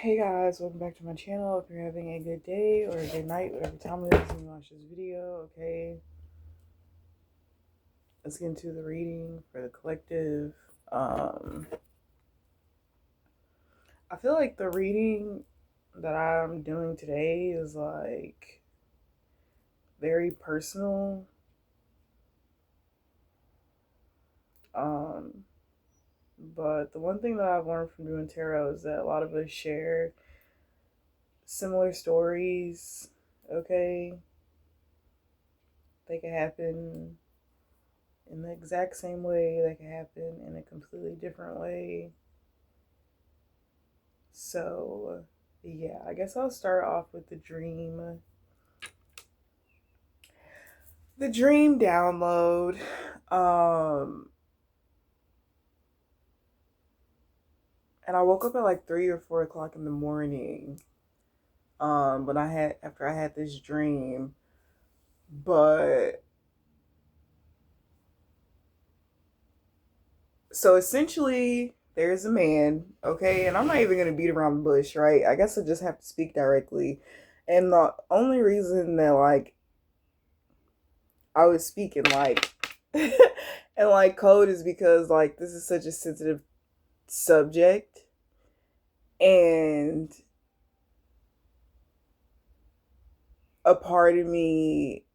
Hey guys, welcome back to my channel. Hope you're having a good day or a good night, whatever time it is when you watch this video. Okay, let's get into the reading for the collective. I feel like the reading that I'm doing today is like very personal. But the one thing that I've learned from doing tarot is that a lot of us share similar stories. Okay, they can happen in the exact same way, that can happen in a completely different way. So, yeah, I guess I'll start off with the dream. The dream download. And I woke up at like 3 or 4 o'clock in the morning. When after I had this dream. But so essentially there's a man, okay, and I'm not even gonna beat around the bush, right? I guess I just have to speak directly. And the only reason that like I was speaking like and like code is because like this is such a sensitive subject, and a part of me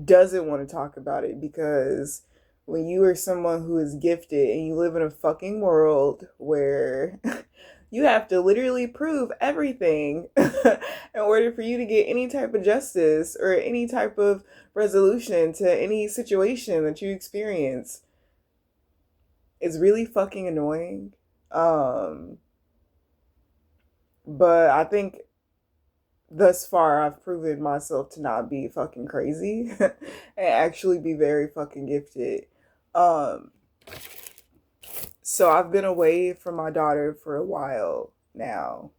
doesn't want to talk about it because when you are someone who is gifted and you live in a fucking world where you have to literally prove everything in order for you to get any type of justice or any type of resolution to any situation that you experience, it's really fucking annoying. Um, but I think thus far I've proven myself to not be fucking crazy and actually be very fucking gifted. Um, so I've been away from my daughter for a while now.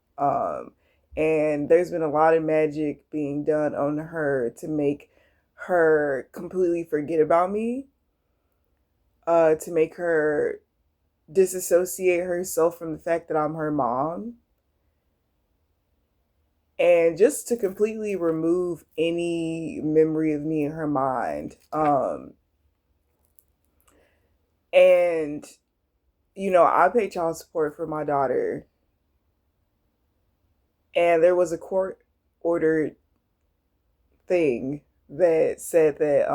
And there's been a lot of magic being done on her to make her completely forget about me, to make her disassociate herself from the fact that I'm her mom, and just to completely remove any memory of me in her mind. And I pay child support for my daughter, and there was a court ordered thing that said that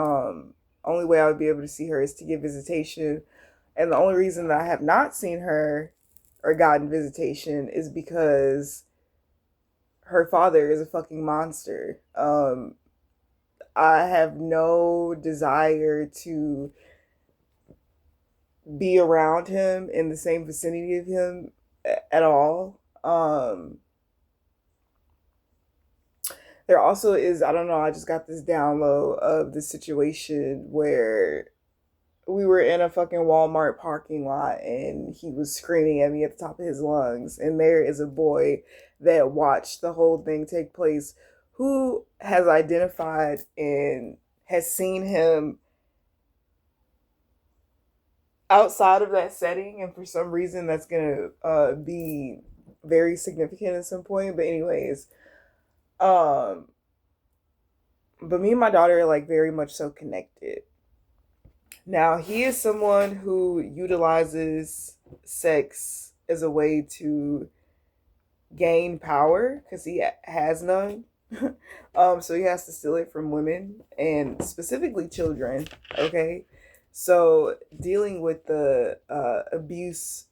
only way I would be able to see her is to get visitation, and the only reason that I have not seen her or gotten visitation is because her father is a fucking monster. I have no desire to be around him in the same vicinity of him at all. There also is, I don't know, I just got this download of the situation where we were in a fucking Walmart parking lot and he was screaming at me at the top of his lungs. And there is a boy that watched the whole thing take place who has identified and has seen him outside of that setting, and for some reason that's gonna be very significant at some point. But anyways, um but me and my daughter are like very much so connected. Now he is someone who utilizes sex as a way to gain power because he has none. So he has to steal it from women and specifically children. Okay, so dealing with the abuse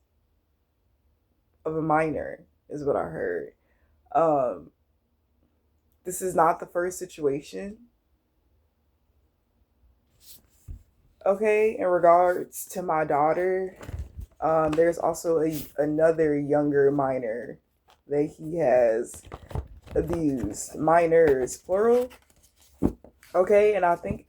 of a minor is what I heard. Um, this is not the first situation. Okay, in regards to my daughter, there's also another younger minor that he has abused. Minors, plural. Okay, and I think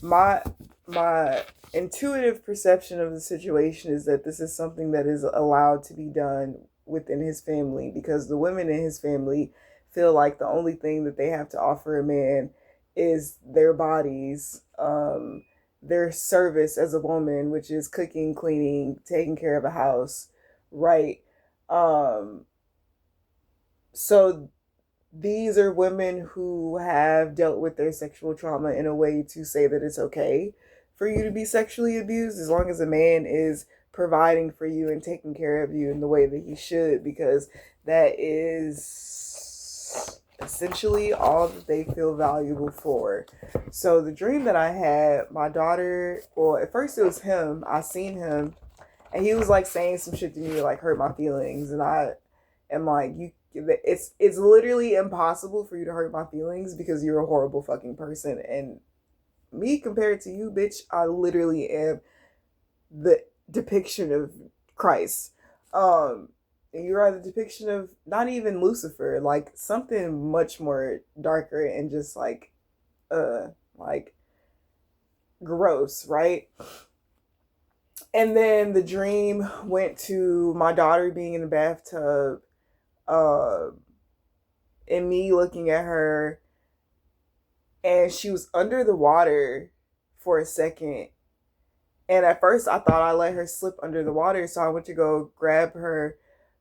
my my intuitive perception of the situation is that this is something that is allowed to be done within his family because the women in his family feel like the only thing that they have to offer a man is their bodies, their service as a woman, which is cooking, cleaning, taking care of a house, right? Um, so these are women who have dealt with their sexual trauma in a way to say that it's okay for you to be sexually abused as long as a man is providing for you and taking care of you in the way that he should, because that is essentially all that they feel valuable for. So the dream that I had, my daughter, well, at first it was him. I seen him and he was like saying some shit to me that like hurt my feelings, and I am like, you, it's literally impossible for you to hurt my feelings because you're a horrible fucking person, and me compared to you, bitch, I literally am the depiction of Christ. um and you are the depiction of not even Lucifer, like something much more darker and just like gross, right? And then the dream went to my daughter being in the bathtub, uh, and me looking at her, and she was under the water for a second. And at first, I thought I let her slip under the water, so I went to go grab her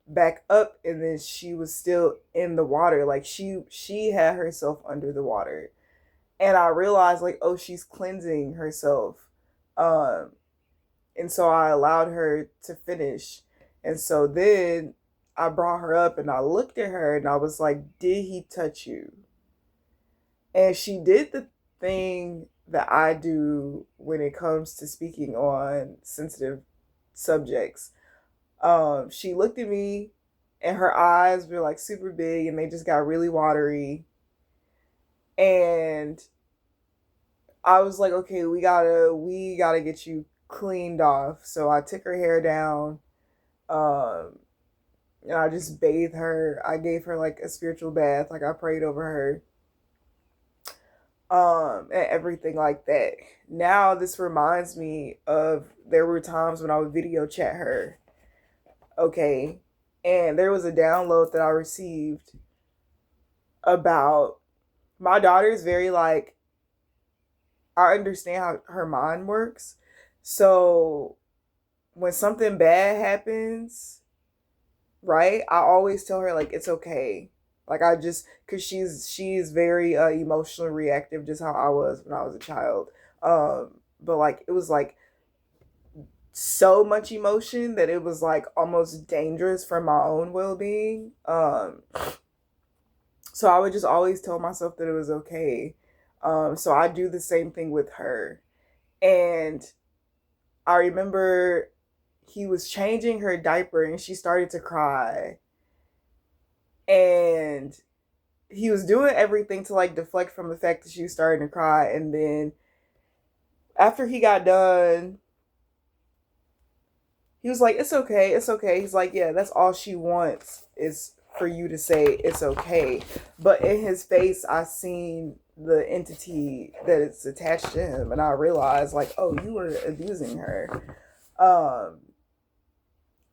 back up, and then she was still in the water, like she had herself under the water, and I realized like, oh, she's cleansing herself. Um, And so I allowed her to finish. And so then I brought her up and I looked at her and I was like, did he touch you? And she did the thing that I do when it comes to speaking on sensitive subjects. She looked at me and her eyes were like super big and they just got really watery. And I was like, okay, we gotta get you cleaned off. So I took her hair down. Um, and I just bathed her. I gave her like a spiritual bath. Like I prayed over her. And everything like that. Now this reminds me of there were times when I would video chat her. Okay. And there was a download that I received about my daughter's very like, I understand how her mind works. So when something bad happens, right? I always tell her like it's okay. Like I just cuz she's very emotionally reactive, just how I was when I was a child. But like it was like so much emotion that it was like almost dangerous for my own well-being. So I would just always tell myself that it was okay. So I do the same thing with her. And I remember he was changing her diaper and she started to cry. And he was doing everything to like deflect from the fact that she was starting to cry. And then after he got done, he was like, it's okay, it's okay. He's like, yeah, that's all she wants is for you to say it's okay. But in his face, I seen the entity that is attached to him, and I realized like, oh, you were abusing her. Um,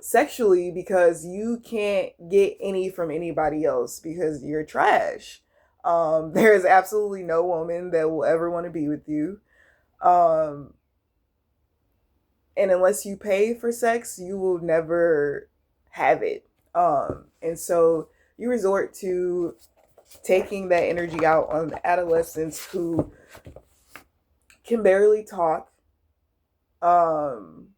Sexually, because you can't get any from anybody else because you're trash. There is absolutely no woman that will ever want to be with you. Um, and unless you pay for sex, you will never have it. And so you resort to taking that energy out on adolescents who can barely talk. Um,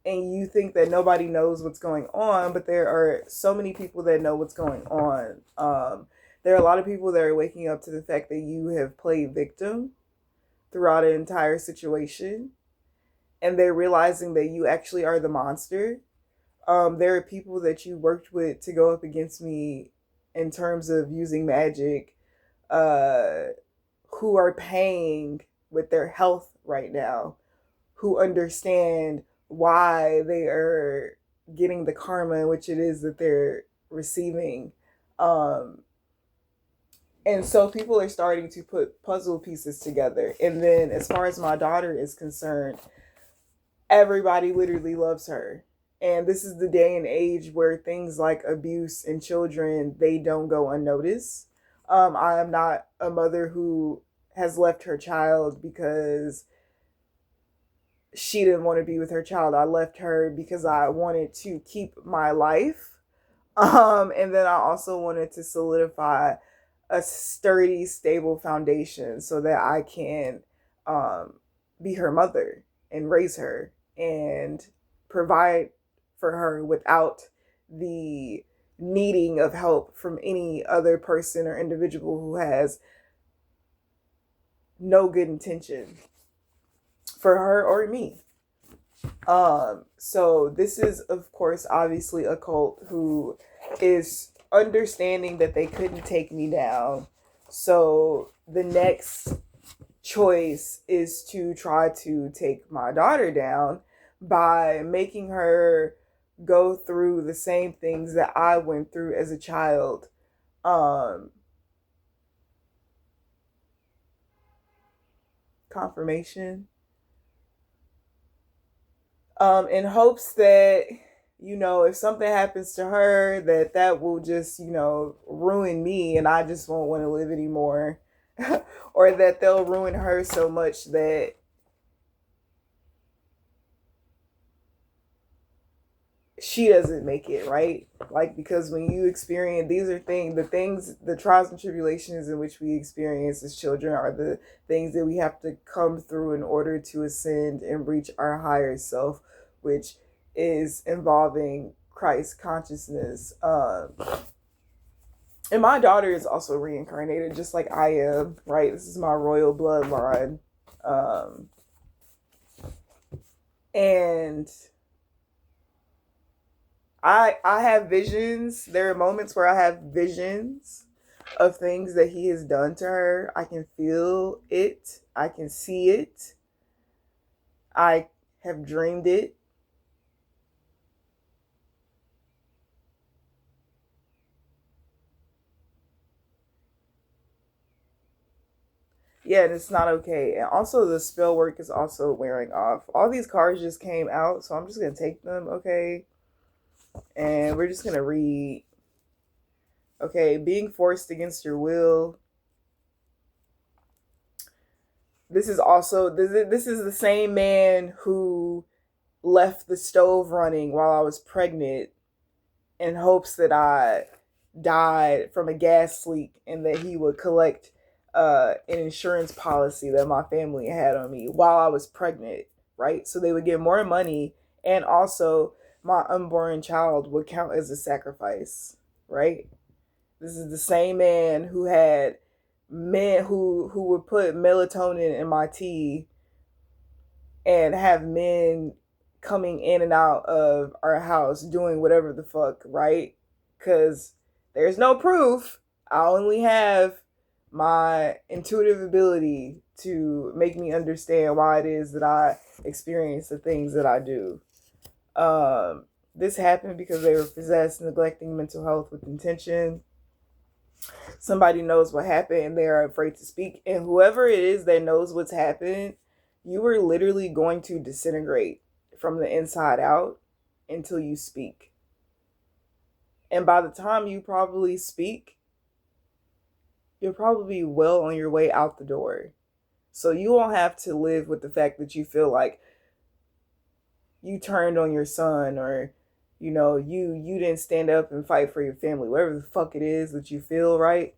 and you think that nobody knows what's going on, but there are so many people that know what's going on. There are a lot of people that are waking up to the fact that you have played victim throughout an entire situation, and they're realizing that you actually are the monster. There are people that you worked with to go up against me in terms of using magic, uh, who are paying with their health right now, who understand why they are getting the karma in which it is that they're receiving. Um, and so people are starting to put puzzle pieces together. And then, as far as my daughter is concerned, everybody literally loves her. And this is the day and age where things like abuse in children, they don't go unnoticed. I am not a mother who has left her child because she didn't want to be with her child. I left her because I wanted to keep my life. And then I also wanted to solidify a sturdy, stable foundation so that I can um, be her mother and raise her and provide for her without the needing of help from any other person or individual who has no good intention for her or me. So this is, of course, obviously a cult who is understanding that they couldn't take me down. So the next choice is to try to take my daughter down by making her go through the same things that I went through as a child. Confirmation. In hopes that, if something happens to her, that will just, ruin me and I just won't want to live anymore. Or that they'll ruin her so much that she doesn't make it, right? Like, because when you experience, these are the trials and tribulations in which we experience as children are the things that we have to come through in order to ascend and reach our higher self, which is involving Christ consciousness. And my daughter is also reincarnated, just like I am, right? This is my royal bloodline. Um, and I have visions. There are moments where I have visions of things that he has done to her. I can feel it. I can see it. I have dreamed it. Yeah, and it's not okay. And also the spell work is also wearing off. All these cards just came out, so I'm just gonna take them, okay? And we're just gonna read. Okay, being forced against your will. This is the same man who left the stove running while I was pregnant in hopes that I died from a gas leak and that he would collect an insurance policy that my family had on me while I was pregnant, right? So they would get more money, and also my unborn child would count as a sacrifice, right? This is the same man who had men who would put melatonin in my tea and have men coming in and out of our house doing whatever the fuck, right? Because there's no proof. I only have my intuitive ability to make me understand why it is that I experience the things that I do. This happened because they were possessed, neglecting mental health with intention. Somebody knows what happened and they are afraid to speak. And whoever it is that knows what's happened, you are literally going to disintegrate from the inside out until you speak. And by the time you probably speak, you'll probably be well on your way out the door. So you won't have to live with the fact that you feel like you turned on your son, or you didn't stand up and fight for your family, whatever the fuck it is that you feel, right?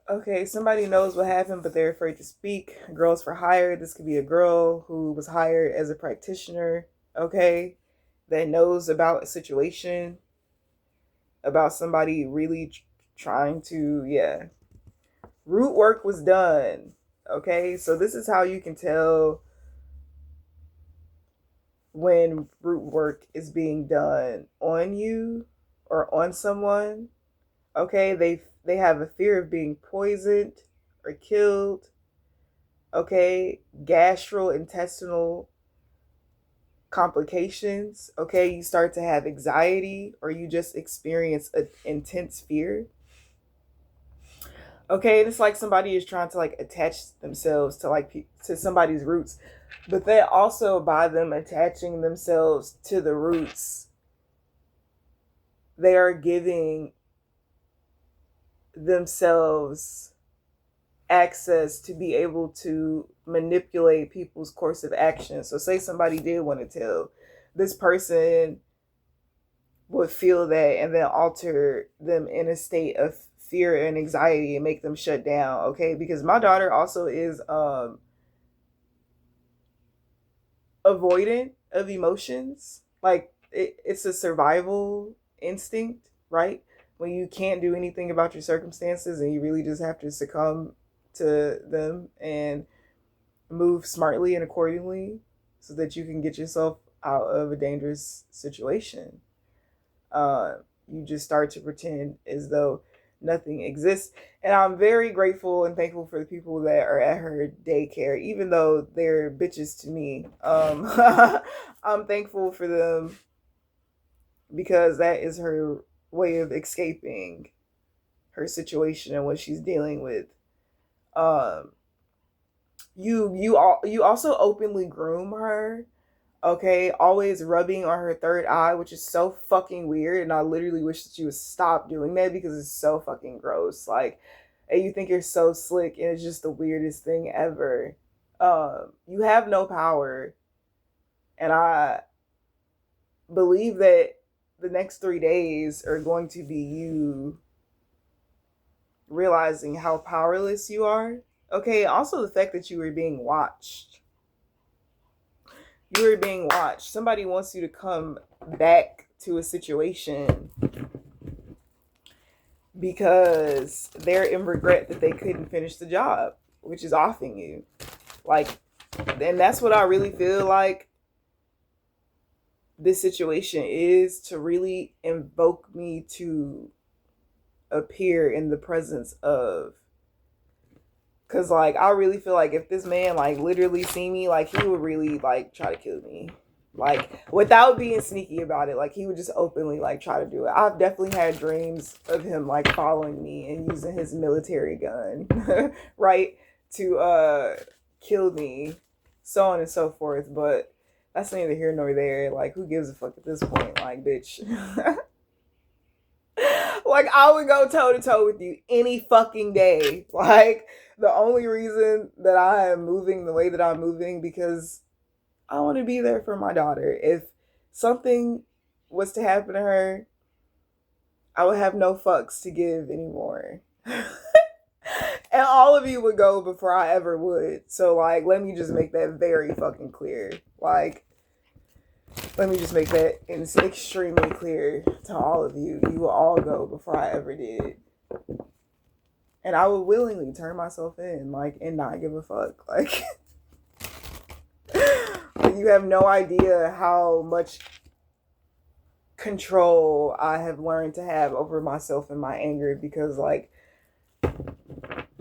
Okay, somebody knows what happened, but they're afraid to speak. Girls for hire. This could be a girl who was hired as a practitioner, okay, that knows about a situation, about somebody really trying to, yeah. Root work was done, okay? So this is how you can tell when root work is being done on you or on someone. Okay, they have a fear of being poisoned or killed. Okay, gastrointestinal complications. Okay, you start to have anxiety or you just experience an intense fear. Okay, and it's like somebody is trying to like attach themselves to to somebody's roots, but then also by them attaching themselves to the roots, they are giving themselves access to be able to manipulate people's course of action. So say somebody did want to tell, this person would feel that and then alter them in a state of fear and anxiety and make them shut down. Okay, because my daughter also is avoidant of emotions. Like it's a survival instinct, right? When you can't do anything about your circumstances and you really just have to succumb to them and move smartly and accordingly so that you can get yourself out of a dangerous situation. You just start to pretend as though nothing exists. And I'm very grateful and thankful for the people that are at her daycare, even though they're bitches to me. I'm thankful for them because that is her way of escaping her situation and what she's dealing with. Um, you also openly groom her, okay, always rubbing on her third eye, which is so fucking weird, and I literally wish that you would stop doing that because it's so fucking gross. Like, and you think you're so slick, and it's just the weirdest thing ever. You have no power, and I believe that the next 3 days are going to be you realizing how powerless you are. Okay, also the fact that you were being watched. You were being watched. Somebody wants you to come back to a situation because they're in regret that they couldn't finish the job, which is offing you. Like, and that's what I really feel like this situation is, to really invoke me to appear in the presence of. Cause like I really feel like if this man like literally see me, like he would really like try to kill me. Like without being sneaky about it. Like he would just openly like try to do it. I've definitely had dreams of him like following me and using his military gun, right? To kill me, so on and so forth. But that's neither here nor there. Like who gives a fuck at this point? Like bitch. Like I would go toe to toe with you any fucking day. Like the only reason that I am moving the way that I'm moving because I want to be there for my daughter. If something was to happen to her, I would have no fucks to give anymore. And all of you would go before I ever would. So like let me just make that very fucking clear. Like let me just make that extremely clear to all of you. You will all go before I ever did. And I would willingly turn myself in, like, and not give a fuck. Like, you have no idea how much control I have learned to have over myself and my anger because, like,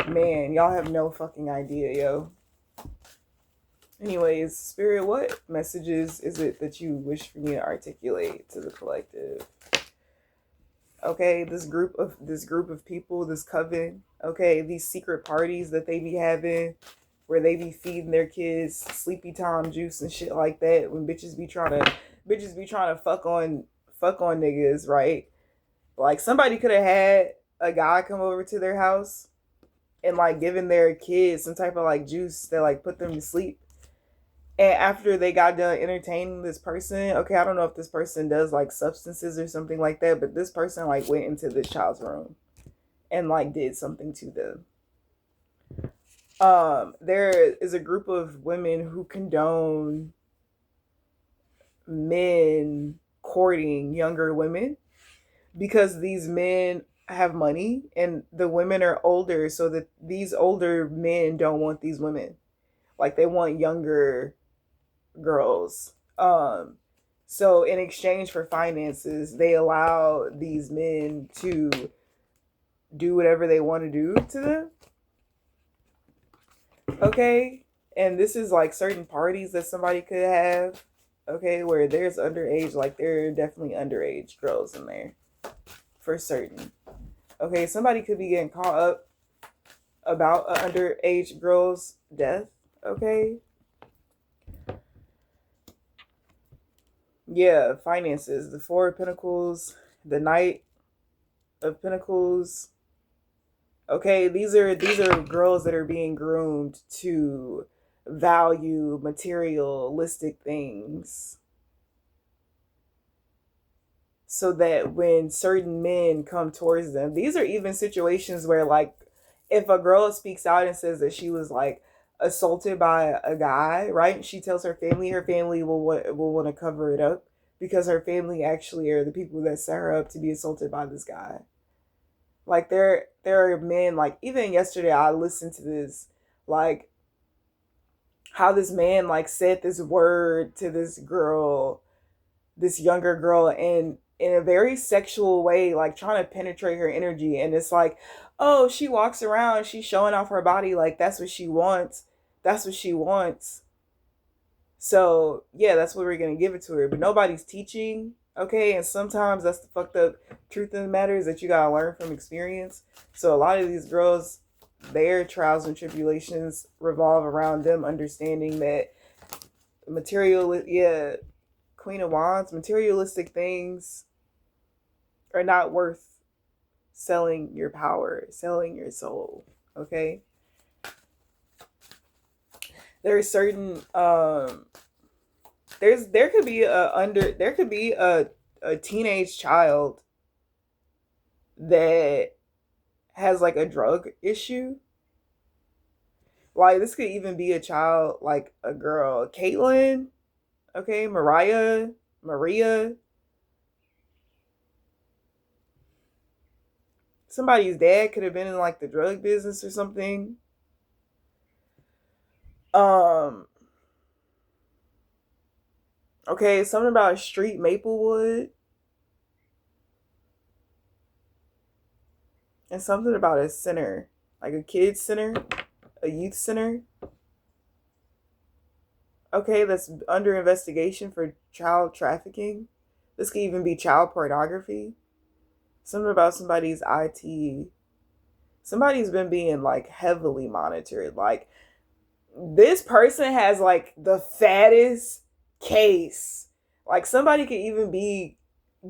man, y'all have no fucking idea, yo. Anyways, Spirit, what messages is it that you wish for me to articulate to the collective? Okay, this group of people, this coven, okay, these secret parties that they be having where they be feeding their kids sleepy time juice and shit like that when bitches be trying to fuck on niggas, right? Like somebody could have had a guy come over to their house and like given their kids some type of like juice that like put them to sleep. And after they got done entertaining this person, okay, I don't know if this person does like substances or something like that, but this person like went into this child's room and like did something to them. There is a group of women who condone men courting younger women because these men have money and the women are older, so that these older men don't want these women. Like they want younger girls. So in exchange for finances, they allow these men to do whatever they want to do to them. Okay? And this is like certain parties that somebody could have, okay, where there's underage, like there are definitely underage girls in there. For certain. Okay, somebody could be getting caught up about an underage girl's death, okay? Yeah, finances. The Four of Pentacles, the Knight of Pentacles, Okay, these are girls that are being groomed to value materialistic things, so that when certain men come towards them, these are even situations where, like, if a girl speaks out and says that she was like assaulted by a guy, right? She tells her family will want to cover it up because her family actually are the people that set her up to be assaulted by this guy. Like, there are men, like, even yesterday I listened to this, like, how this man like said this word to this girl, this younger girl, and in a very sexual way, like trying to penetrate her energy. And it's like, oh, she walks around, she's showing off her body, like that's what she wants. That's what she wants. So yeah, that's what we're gonna give it to her. But nobody's teaching, okay? And sometimes that's the fucked up truth of the matter, is that you gotta learn from experience. So a lot of these girls, their trials and tribulations revolve around them understanding that material, yeah, Queen of Wands, materialistic things are not worth selling your power, selling your soul. Okay? There are certain there could be a teenage child that has like a drug issue. Like, this could even be a child, like a girl, Caitlyn, okay, Maria. Somebody's dad could have been in like the drug business or something. Um, okay, something about a street Maplewood, and something about a center, like a kids center, a youth center. Okay, that's under investigation for child trafficking. This could even be child pornography. Something about somebody's IT. Somebody's been being like heavily monitored. Like, this person has like the fattest case. Like, somebody could even be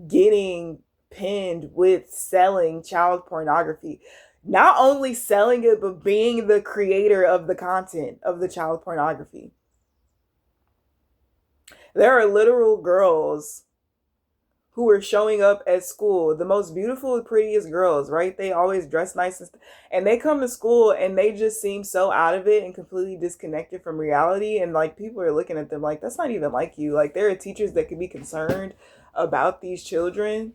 getting pinned with selling child pornography. Not only selling it, but being the creator of the content of the child pornography. There are literal girls who are showing up at school, the most beautiful, prettiest girls, right? They always dress nice and they come to school and they just seem so out of it and completely disconnected from reality. And like, people are looking at them like, that's not even like you. Like, there are teachers that could be concerned about these children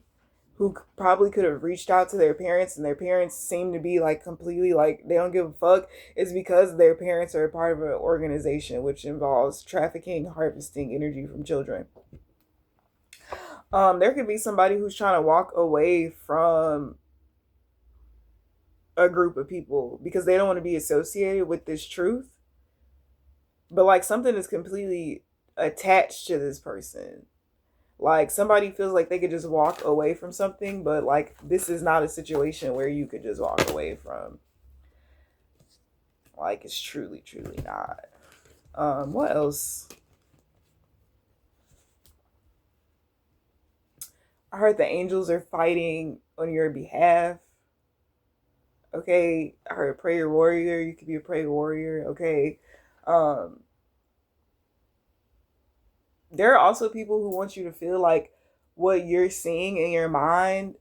who probably could have reached out to their parents, and their parents seem to be like completely like they don't give a fuck. Is because their parents are a part of an organization which involves trafficking, harvesting energy from children. There could be somebody who's trying to walk away from a group of people because they don't want to be associated with this truth, but like something is completely attached to this person. Like, somebody feels like they could just walk away from something, but like, this is not a situation where you could just walk away from. Like, it's truly not. What else? I heard the angels are fighting on your behalf. Okay, I heard prayer warrior. You could be a prayer warrior. Okay. Um, there are also people who want you to feel like what you're seeing in your mind.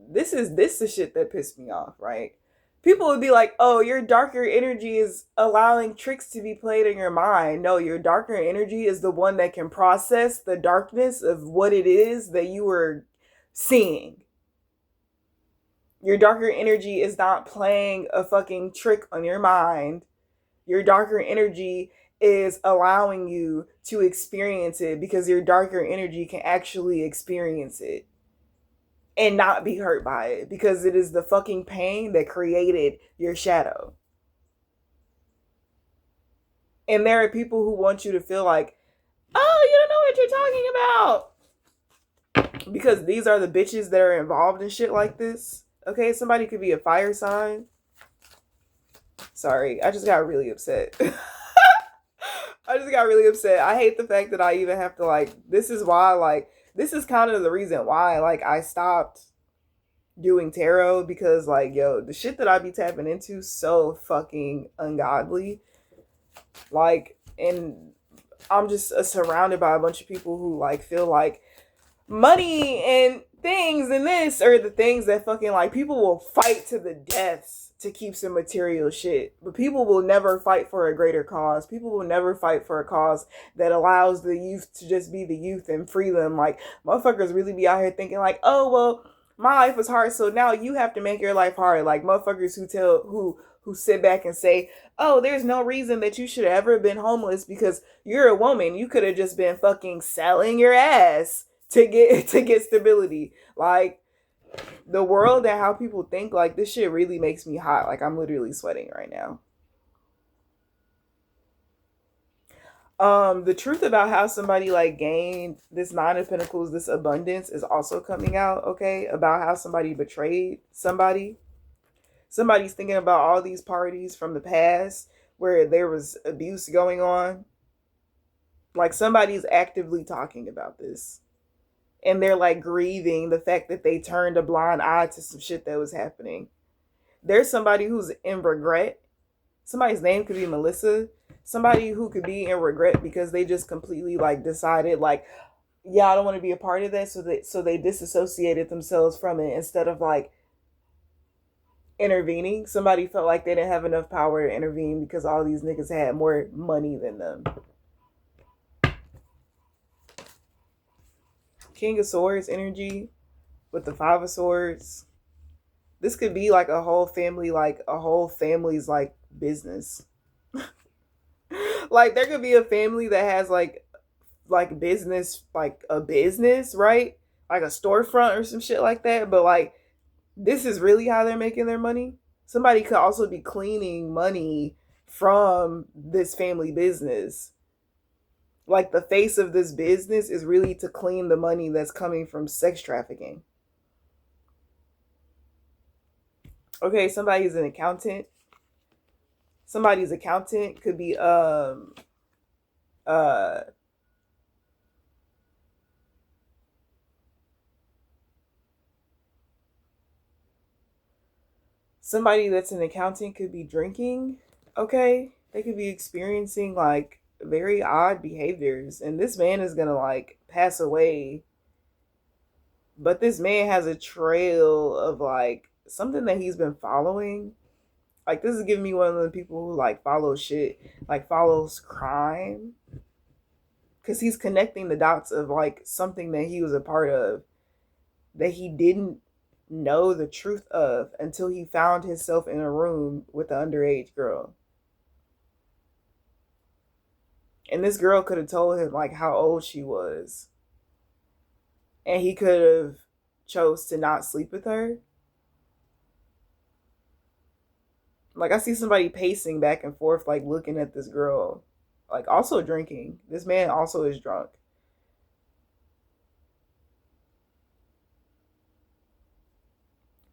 This the shit that pissed me off, right? People would be like, "Oh, your darker energy is allowing tricks to be played in your mind." No, your darker energy is the one that can process the darkness of what it is that you were seeing. Your darker energy is not playing a fucking trick on your mind. Your darker energy is allowing you to experience it because your darker energy can actually experience it and not be hurt by it, because it is the fucking pain that created your shadow. And there are people who want you to feel like, oh, you don't know what you're talking about, because these are the bitches that are involved in shit like this. Okay, somebody could be a fire sign. Sorry, I just got really upset. I just got really upset. I hate the fact that I even have to, like, this is why, like, this is kind of the reason why, like, I stopped doing tarot because like, yo, the shit that I be tapping into so fucking ungodly. Like, and I'm just surrounded by a bunch of people who like feel like money and things and this are the things that fucking like people will fight to the deaths to keep some material shit, but people will never fight for a greater cause. People will never fight for a cause that allows the youth to just be the youth and free them. Like, motherfuckers really be out here thinking like, oh well, my life was hard, so now you have to make your life hard. Like, motherfuckers who sit back and say, oh, there's no reason that you should have ever been homeless because you're a woman. You could have just been fucking selling your ass to get stability. Like, the world and how people think, like, this shit really makes me hot. Like, I'm literally sweating right now. The truth about how somebody like gained this Nine of Pentacles, this abundance, is also coming out, okay? About how somebody betrayed somebody. Somebody's thinking about all these parties from the past where there was abuse going on. Like, somebody's actively talking about this. And they're like grieving the fact that they turned a blind eye to some shit that was happening. There's somebody who's in regret. Somebody's name could be Melissa. Somebody who could be in regret because they just completely like decided like, yeah, I don't want to be a part of that. So they disassociated themselves from it instead of like intervening. Somebody felt like they didn't have enough power to intervene because all these niggas had more money than them. King of Swords energy with the Five of Swords. This could be like a whole family, like a whole family's like business. Like, there could be a family that has like business, like a business, right? Like a storefront or some shit like that. But like, this is really how they're making their money. Somebody could also be cleaning money from this family business. Like, the face of this business is really to clean the money that's coming from sex trafficking. Okay, somebody's an accountant. Somebody's accountant could be somebody that's an accountant could be drinking. Okay, they could be experiencing like very odd behaviors, and this man is gonna like pass away, but this man has a trail of like something that he's been following. Like, this is giving me one of the people who like follows shit, like follows crime, because he's connecting the dots of like something that he was a part of that he didn't know the truth of until he found himself in a room with an underage girl. And this girl could have told him like how old she was. And he could have chose to not sleep with her. Like, I see somebody pacing back and forth, like looking at this girl, like also drinking. This man also is drunk.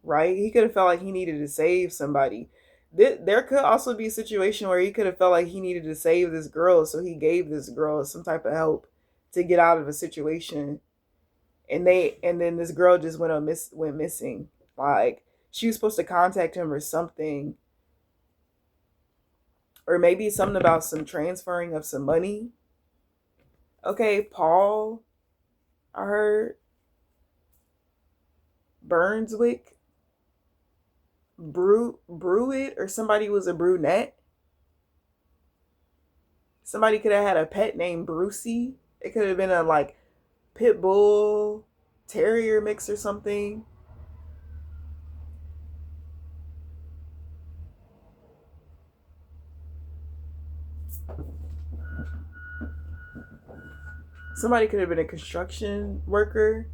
Right? He could have felt like he needed to save somebody. There could also be a situation where he could have felt like he needed to save this girl, so he gave this girl some type of help to get out of a situation. And then this girl just went missing. Like, she was supposed to contact him or something, or maybe something about some transferring of some money. Okay, Paul, I heard. Burnswick, Brewitt, or somebody was a brunette. Somebody could have had a pet named Brucey. It could have been a like pit bull terrier mix or something. Somebody could have been a construction worker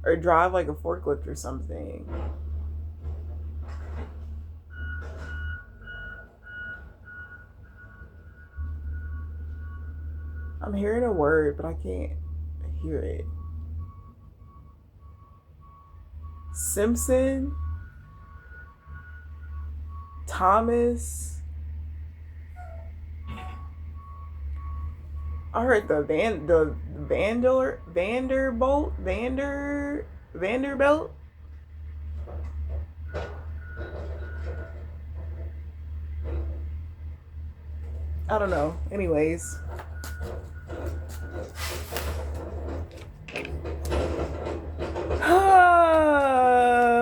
or drive like a forklift or something. I'm hearing a word, but I can't hear it. Simpson, Thomas. I heard the Vanderbilt. I don't know. Anyways.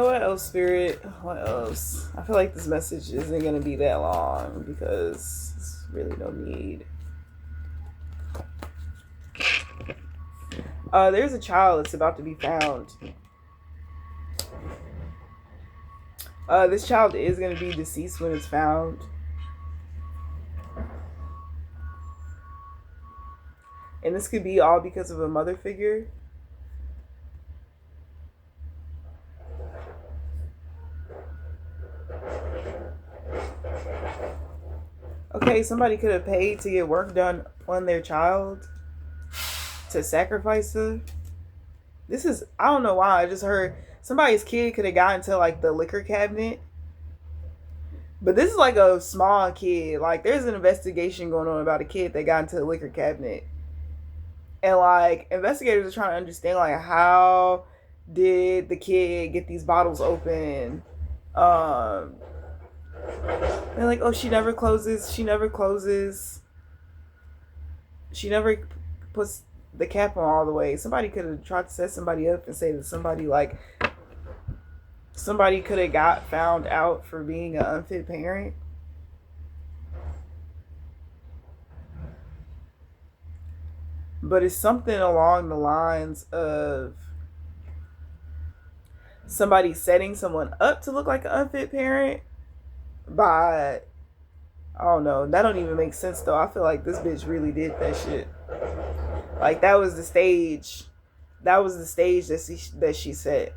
What else, Spirit? What else? I feel like this message isn't going to be that long because there's really no need. There's a child that's about to be found. This child is going to be deceased when it's found. And this could be all because of a mother figure. Okay, somebody could have paid to get work done on their child, to sacrifice them. This is, I don't know why, I just heard somebody's kid could have gotten to like the liquor cabinet. But this is like a small kid. Like there's an investigation going on about a kid that got into the liquor cabinet. And like investigators are trying to understand like how did the kid get these bottles open? They're like, oh, she never closes. She never puts the cap on all the way. Somebody could have tried to set somebody up and say that somebody could have got found out for being an unfit parent. But it's something along the lines of somebody setting someone up to look like an unfit parent. But I don't know. That don't even make sense though. I feel like this bitch really did that shit. Like that was the stage. That was the stage that she set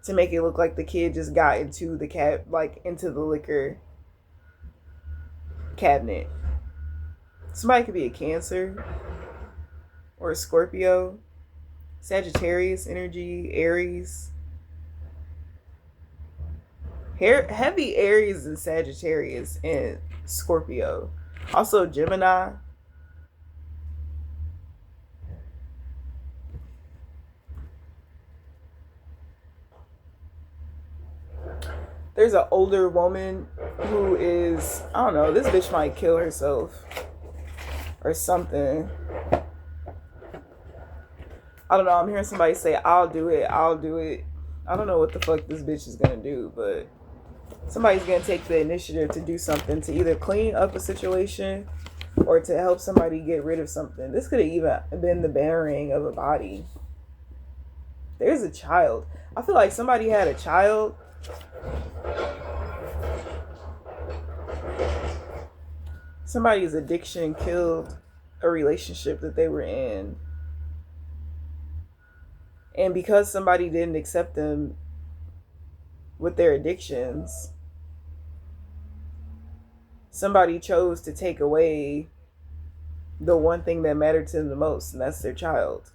to make it look like the kid just got into the into the liquor cabinet. Somebody could be a Cancer or a Scorpio, Sagittarius energy, Aries. Heavy Aries and Sagittarius and Scorpio. Also Gemini. There's an older woman who is, I don't know, this bitch might kill herself or something. I don't know, I'm hearing somebody say, I'll do it. I don't know what the fuck this bitch is gonna do, but somebody's gonna take the initiative to do something to either clean up a situation or to help somebody get rid of something. This could have even been the burying of a body. There's a child. I feel like somebody had a child. Somebody's addiction killed a relationship that they were in. And because somebody didn't accept them with their addictions, somebody chose to take away the one thing that mattered to them the most, and that's their child.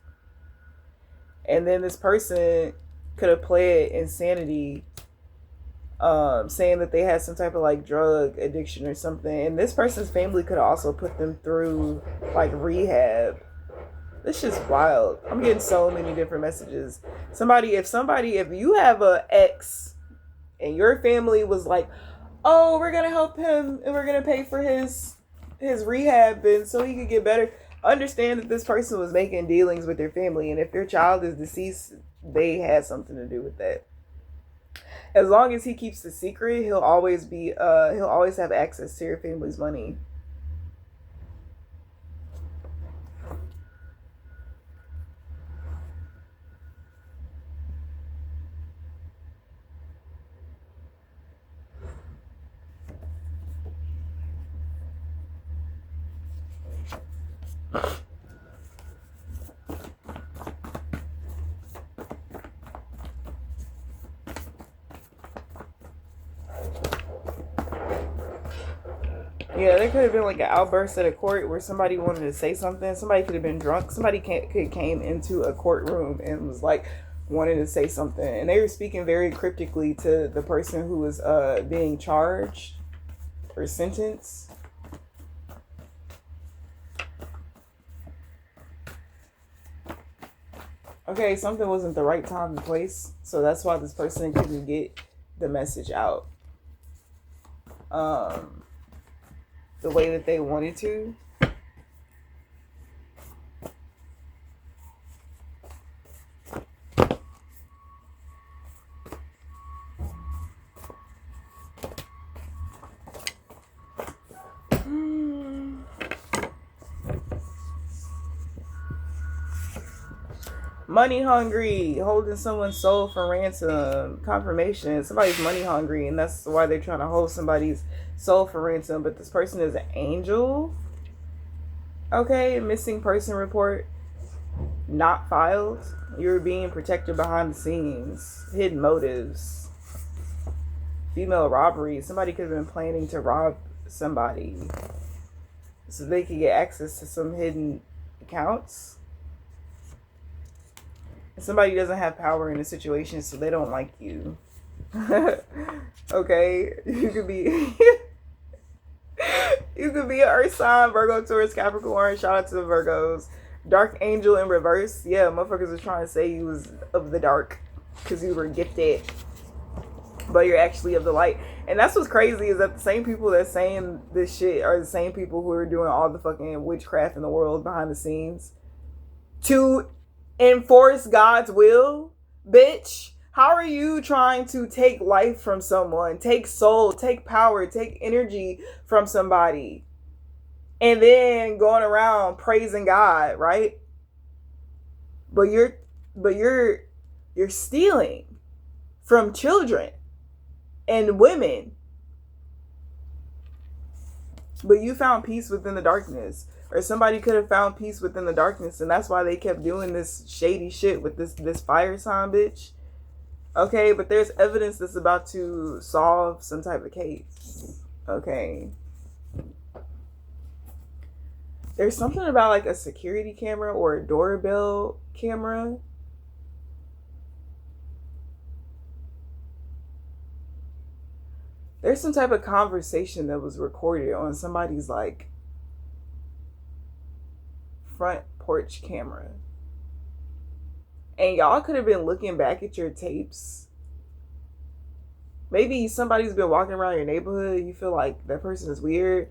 And then this person could have pled insanity, saying that they had some type of like drug addiction or something. And this person's family could have also put them through like rehab. This is wild. I'm getting so many different messages. If you have a ex and your family was like, oh, we're going to help him and we're going to pay for his rehab and so he could get better. Understand that this person was making dealings with their family. And if your child is deceased, they had something to do with that. As long as he keeps the secret, he'll always have access to your family's money. Yeah, there could have been like an outburst at a court where somebody wanted to say something. Somebody could have been drunk. Somebody came into a courtroom and was like wanting to say something. And they were speaking very cryptically to the person who was being charged or sentenced. Okay, something wasn't the right time and place, so that's why this person couldn't get the message out um, the way that they wanted to. Money hungry, holding someone's soul for ransom. Confirmation, somebody's money hungry, and that's why they're trying to hold somebody's soul for ransom. But this person is an angel. Okay, missing person report not filed. You're being protected behind the scenes. Hidden motives. Female robbery. Somebody could have been planning to rob somebody so they could get access to some hidden accounts. Somebody doesn't have power in a situation, so they don't like you. Okay, you could be you could be an Earth sign, Virgo, Taurus, Capricorn. Shout out to the Virgos. Dark angel in reverse. Yeah, motherfuckers was trying to say you was of the dark because you were gifted, but you're actually of the light. And that's what's crazy, is that the same people that's saying this shit are the same people who are doing all the fucking witchcraft in the world behind the scenes to enforce God's will. Bitch, how are you trying to take life from someone, take soul, take power, take energy from somebody, and then going around praising God, right? But you're stealing from children and women. But you found peace within the darkness. Or somebody could have found peace within the darkness, and that's why they kept doing this shady shit with this fire sign bitch. Okay, but there's evidence that's about to solve some type of case. Okay. There's something about like a security camera or a doorbell camera. There's some type of conversation that was recorded on somebody's like front porch camera. And y'all could have been looking back at your tapes. Maybe somebody's been walking around your neighborhood, you feel like that person is weird.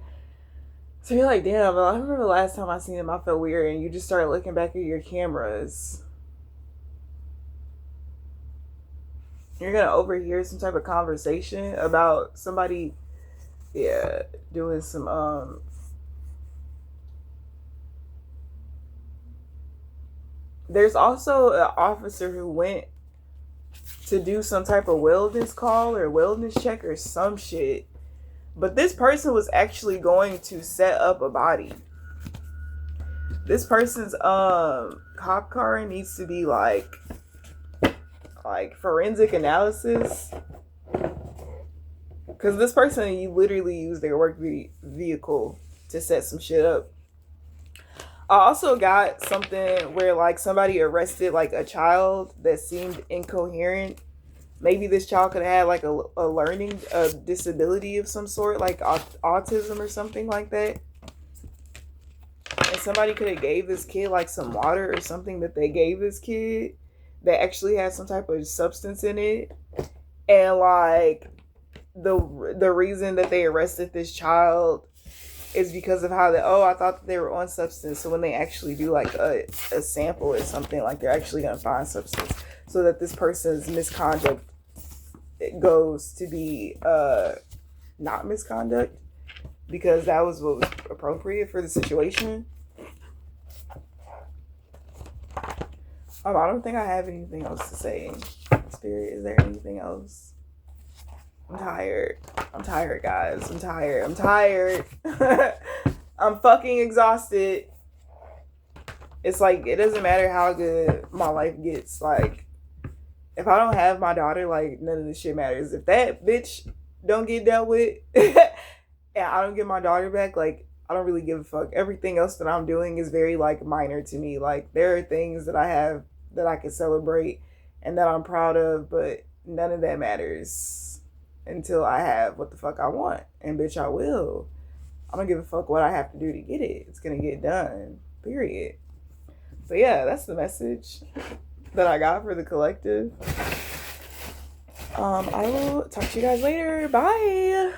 So you're like, damn, I remember the last time I seen him, I felt weird. And you just started looking back at your cameras. You're going to overhear some type of conversation about somebody, doing some, there's also an officer who went to do some type of wellness call or wellness check or some shit. But this person was actually going to set up a body. This person's cop car needs to be like forensic analysis. Because this person, you literally use their work vehicle to set some shit up. I also got something where like somebody arrested like a child that seemed incoherent. Maybe this child could have had like a learning disability of some sort, like autism or something like that. And somebody could have gave this kid like some water or something that they gave this kid that actually had some type of substance in it. And like the reason that they arrested this child is because of how I thought that they were on substance. So when they actually do like a sample or something, like they're actually going to find substance, so that this person's misconduct goes to be not misconduct, because that was what was appropriate for the situation. I don't think I have anything else to say. Spirit, is there anything else? I'm tired, guys. I'm tired. I'm fucking exhausted. It's like, it doesn't matter how good my life gets. Like, if I don't have my daughter, like, none of this shit matters. If that bitch don't get dealt with and I don't get my daughter back, like, I don't really give a fuck. Everything else that I'm doing is very, like, minor to me. Like, there are things that I have that I can celebrate and that I'm proud of, but none of that matters until I have what the fuck I want. And bitch, I will. I don't give a fuck what I have to do to get it. It's gonna get done. Period. So yeah, that's the message. that I got for the collective. I will talk to you guys later. Bye.